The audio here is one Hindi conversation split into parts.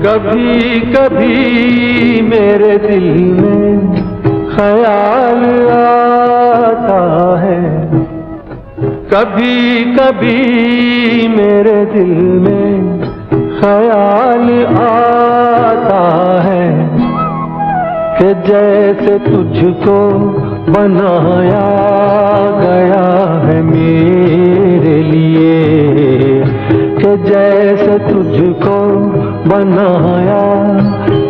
कभी कभी मेरे दिल में ख्याल आता है, कभी कभी मेरे दिल में ख्याल आता है कि जैसे तुझको बनाया गया है मेरे लिए, कि जैसे तुझको बनाया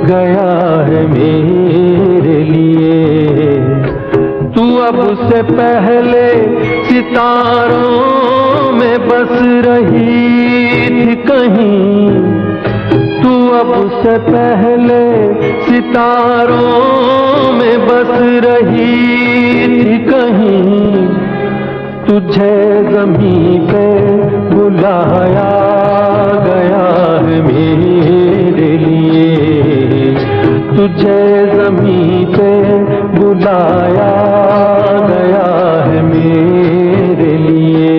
गया है मेरे लिए। तू अब से पहले सितारों में बस रही थी कहीं, तू अब से पहले सितारों में बस रही थी कहीं। तुझे ज़मीं पे बुलाया गया है मेरे लिए, तुझे ज़मीं पे बुलाया गया है मेरे लिए।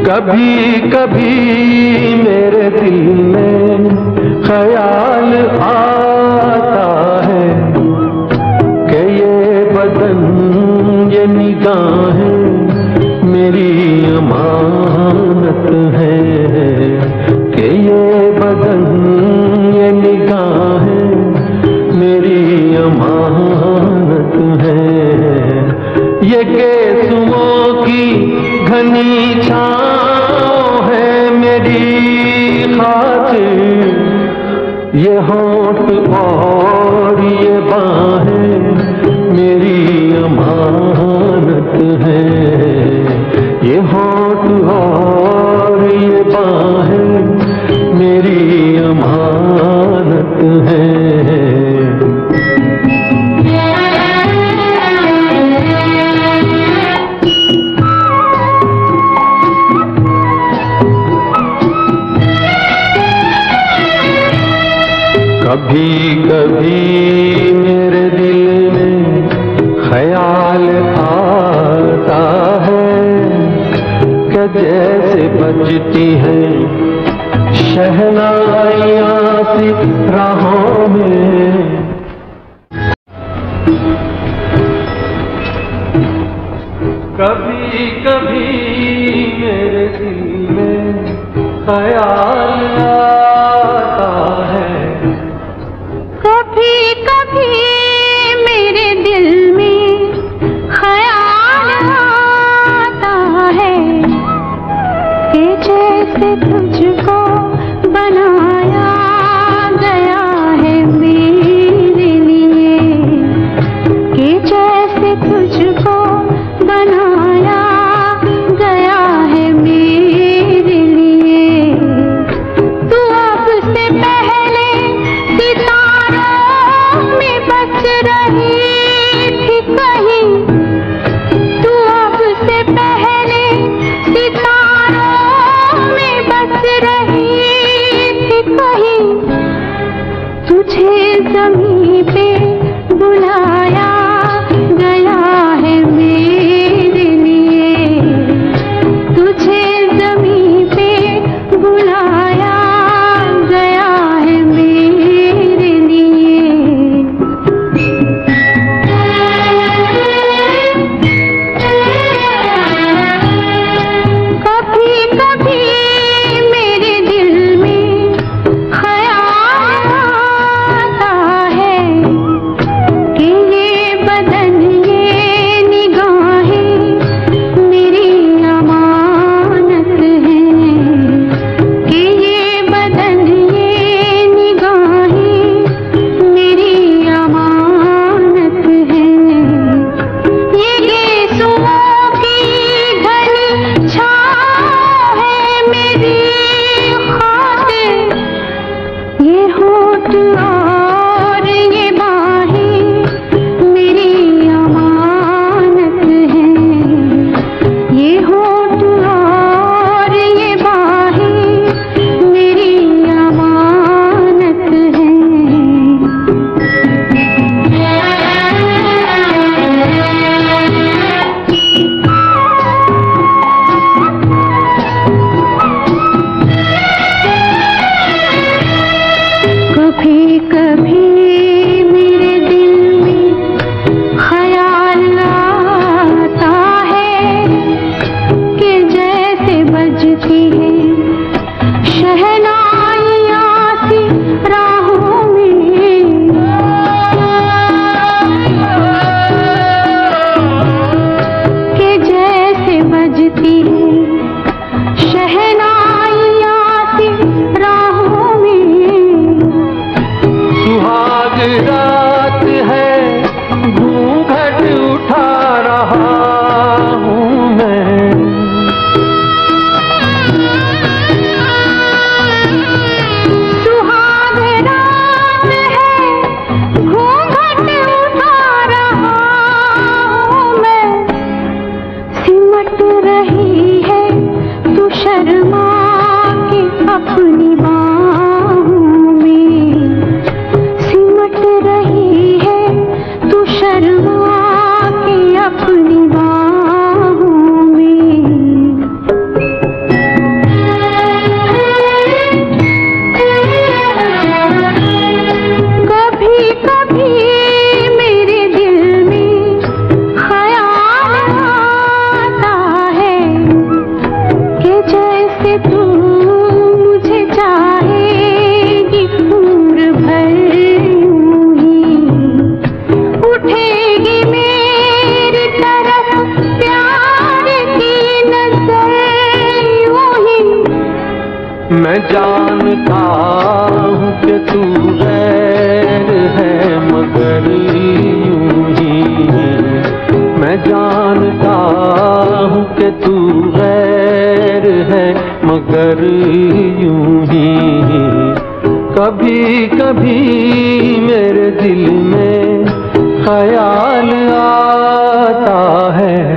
कभी कभी मेरे दिल में ख्याल आता है कि ये बदन ये निगाहें मेरी अमानत है, कि ये बदन ये निगाहें मेरी अमानत है। ये केसुओं की घनी छाँव है मेरी खातिर, ये होंठ और ये बाहें मेरी अमानत है, ये होंठ और ये बाहें मेरी अमानत है। कभी कभी मेरे दिल में ख्याल आता है कि जैसे बजती हैं शहनाइयाँ सी राहों में। कभी कभी मेरे दिल में ख्याल आता है, कभी कभी मेरे दिल में ख्याल आता है कि जैसे तुझको बनाया गया है मेरे लिए, कि जैसे तुझको बनाया गया है मेरे लिए। तू अब से पहले बस रही थी कहीं, तू अब से पहले सितारों में बस रही थी कहीं। तुझे ज़मीं पे बुलाया गया है मेरे लिए, तुझे ज़मीं पे बुलाया गया है मेरे लिए। शर्मा के अपनी बाहों में। कभी कभी मेरे दिल में ख्याल आता है कि जैसे तू मुझे चाहेगी उम्र भर यूं ही, उठेगी मेरी तरफ प्यार की नजर यूं ही। मैं जानता हूँ कि तू गैर है मगर यूं ही, मैं जानता हूँ कि तू गैर है मगर यूं ही। कभी कभी मेरे दिल में ख्याल आता है